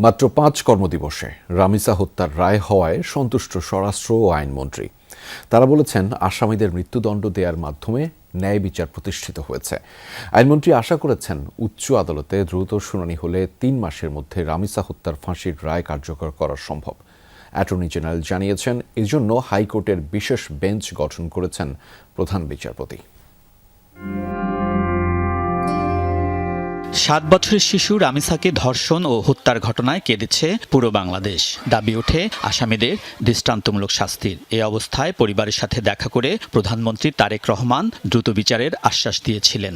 মাত্র ৫ কর্মদিবসে রামিসা হত্যার রায় হওয়ায় সন্তুষ্ট স্বরাষ্ট্র ও আইনমন্ত্রী। তারা বলেছেন, আসামিদের মৃত্যুদণ্ড দেওয়ার মাধ্যমে ন্যায় বিচার প্রতিষ্ঠিত হয়েছে। আইনমন্ত্রী আশা করেছেন, উচ্চ আদালতে দ্রুত শুনানি হলে ৩ মাসের মধ্যে রামিসা হত্যার ফাঁসির রায় কার্যকর করা সম্ভব। অ্যাটর্নি জেনারেল জানিয়েছেন, এজন্য হাইকোর্টের বিশেষ বেঞ্চ গঠন করেছেন প্রধান বিচারপতি। ৭ বছরের শিশু রামিসাকে ধর্ষণ ও হত্যার ঘটনায় কেঁদেছে পুরো বাংলাদেশ। দাবি ওঠে আসামিদের দৃষ্টান্তমূলক শাস্তির। এ অবস্থায় পরিবারের সাথে দেখা করে প্রধানমন্ত্রী তারেক রহমান দ্রুত বিচারের আশ্বাস দিয়েছিলেন।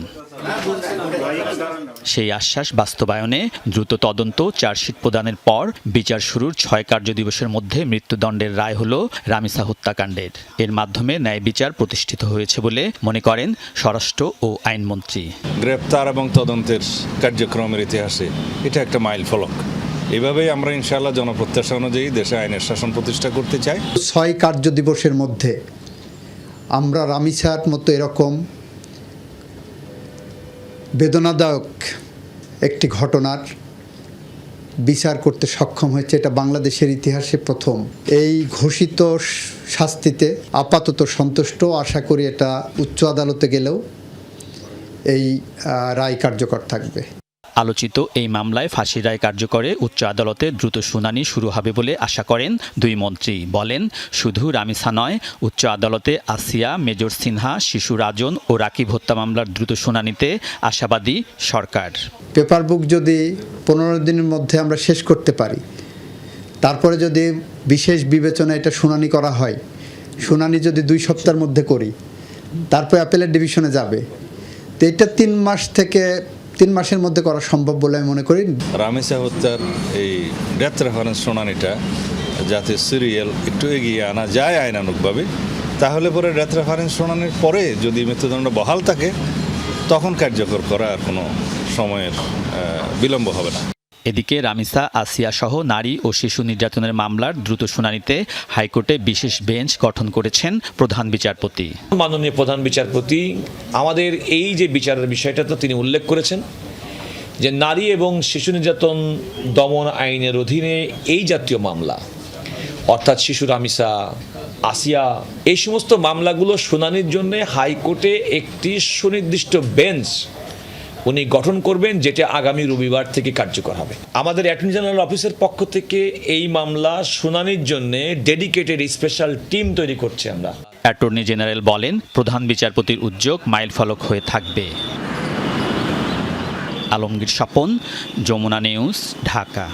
সেই আশ্বাস বাস্তবায়নে দ্রুত তদন্ত চার্জশিট প্রদানের পর বিচার শুরুর ৬ কার্যদিবসের মধ্যে মৃত্যুদণ্ডের রায় হল রামিসা হত্যাকাণ্ডের। এর মাধ্যমে ন্যায় বিচার প্রতিষ্ঠিত হয়েছে বলে মনে করেন স্বরাষ্ট্র ও আইনমন্ত্রী। গ্রেপ্তার এবং তদন্তের কার্যক্রমের ইতিহাসে এটা একটা মাইল ফলক। এভাবেই আমরা ইনশাআল্লাহ জনপ্রত্যাশা অনুযায়ী দেশে আইনের শাসন প্রতিষ্ঠা করতে চাই। ৬ কার্যদিবসের মধ্যে আমরা রামিসার মতো এরকম বেদনাদায়ক একটি ঘটনার বিচার করতে সক্ষম হয়েছে, এটা বাংলাদেশের ইতিহাসে প্রথম। এই ঘোষিত শাস্তিতে আপাতত সন্তুষ্ট। আশা করি এটা উচ্চ আদালতে গেলেও এই রায় কার্যকর থাকবে। আলোচিত এই মামলায় ফাঁসির রায় কার্যকরে উচ্চ আদালতে দ্রুত শুনানি শুরু হবে বলে আশা করেন দুই মন্ত্রী। বলেন, শুধু রামিসা নয়, উচ্চ আদালতে আসিয়া, মেজর সিনহা, শিশু রাজন ও রাকিব হত্যা মামলার দ্রুত শুনানিতে আশাবাদী সরকার। পেপার বুক যদি ১৫ দিনের মধ্যে আমরা শেষ করতে পারি, তারপরে যদি বিশেষ বিবেচনা এটা শুনানি করা হয়, শুনানি যদি 2 সপ্তাহের মধ্যে করি, তারপর অ্যাপেলের ডিভিশনে যাবে, তো এটা 3 মাসের মধ্যে করা সম্ভব বলে আমি মনে করি। রামিসা হত্যার এই ডেথ রেফারেন্স শুনানিটা যাতে সিরিয়াল একটু এগিয়ে আনা যায় আইনানুগভাবে, তাহলে পরে ডেথ রেফারেন্স শুনানির পরে যদি মৃত্যুদণ্ড বহাল থাকে, তখন কার্যকর করা আর কোনো সময়ের বিলম্ব হবে না। এদিকে রামিসা, আসিয়া সহ নারী ও শিশু নির্যাতনের মামলার দ্রুত শুনানিতে হাইকোর্টে বিশেষ বেঞ্চ গঠন করেছেন প্রধান বিচারপতি। মাননীয় প্রধান বিচারপতি আমাদের এই যে বিচারের বিষয়টা তো তিনি উল্লেখ করেছেন যে নারী এবং শিশু নির্যাতন দমন আইনের অধীনে এই জাতীয় মামলা, অর্থাৎ শিশু রামিসা, আসিয়া, এই সমস্ত মামলাগুলো শুনানির জন্য হাইকোর্টে একটি সুনির্দিষ্ট বেঞ্চ উনি গঠন করবেন, যেটা আগামী রবিবার থেকে কার্যকর হবে। আমাদের অ্যাটর্নি জেনারেল অফিসের পক্ষ থেকে এই মামলা শুনানির জন্য ডেডিকেটেড স্পেশাল টিম তৈরি করছি আমরা। অ্যাটর্নি জেনারেল বলেন, প্রধান বিচারপতির উদ্যোগ মাইলফলক হয়ে থাকবে। আলমগীর স্বপন, যমুনা নিউজ, ঢাকা।